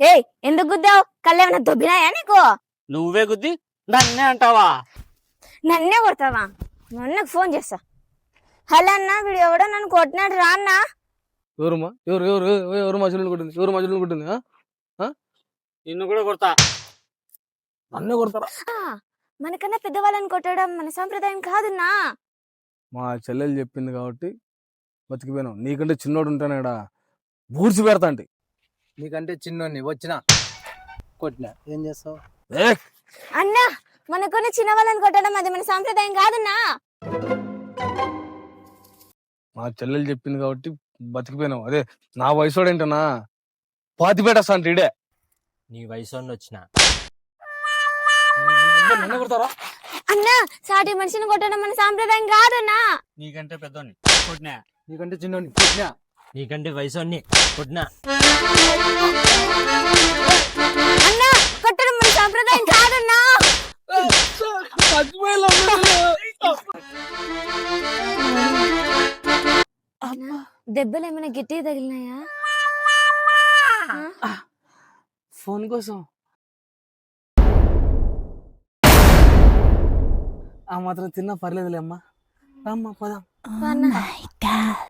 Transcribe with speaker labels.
Speaker 1: ఏయ్ ఎందుకు గుద్దావు? కళ్ళేమన్నా దొబ్బినాయా నీకు?
Speaker 2: నువ్వే గుద్ది నన్నే అంటావా?
Speaker 1: నన్నే కొడతావా? మొన్నకు ఫోన్ చేస్తా. హలో అన్న, వీడు ఎవడో నన్ను కొట్టినాడు రా అన్న.
Speaker 3: ఎవరమ్మా? ఎవరు ఎవరు ఎవరు మధ్యలో కొట్టింది? ఎవరు మధ్యలో కొట్టింది?
Speaker 2: నిన్ను కూడా కొడతా.
Speaker 3: నన్నే కొడతారా?
Speaker 1: మనకన్నా పెద్దవాళ్ళని కొట్టడం మన సంప్రదాయం కాదున్నా.
Speaker 3: మా చెల్లెలు చెప్పింది కాబట్టి బతికిపోయినావు. నీకంటే చిన్నోడు ఉంటానేడా బూడ్చి పెడతా అంటే.
Speaker 4: నీకంటే చిన్నోన్ని వచ్చినా కొట్టినా ఏం చేస్తావు?
Speaker 1: అన్న, మనకున్న చిన్న వాళ్ళని కొట్టడం అది మన సంప్రదాయం కాదున్నా.
Speaker 3: మా చెల్లెలు చెప్పింది కాబట్టి బతికిపోయినావు. అదే నా వయసుడేంటనా పాతిపేటస్తా అంటే ఇడే.
Speaker 2: నీ వయసు వచ్చిన
Speaker 3: నన్నే కొడతారా?
Speaker 1: అన్న, సాటి మనిషిని కొట్టడం మన సంప్రదాయం కాదన్నా.
Speaker 2: నీకంటే పెద్దోని కొట్టినా.
Speaker 4: నీకంటే చిన్నోన్ని కొట్టినా.
Speaker 2: నీకంటే వయసు కొట్టినా.
Speaker 1: అన్న, కొట్టడం మన సంప్రదాయం కాదన్నా. దెబ్బలు ఏమైనా గట్టిగా తగిలినాయా?
Speaker 3: ఫోన్ కోసం ఆ మాత్రం తిన్నా పర్లేదులే అమ్మా. అమ్మా పదాం.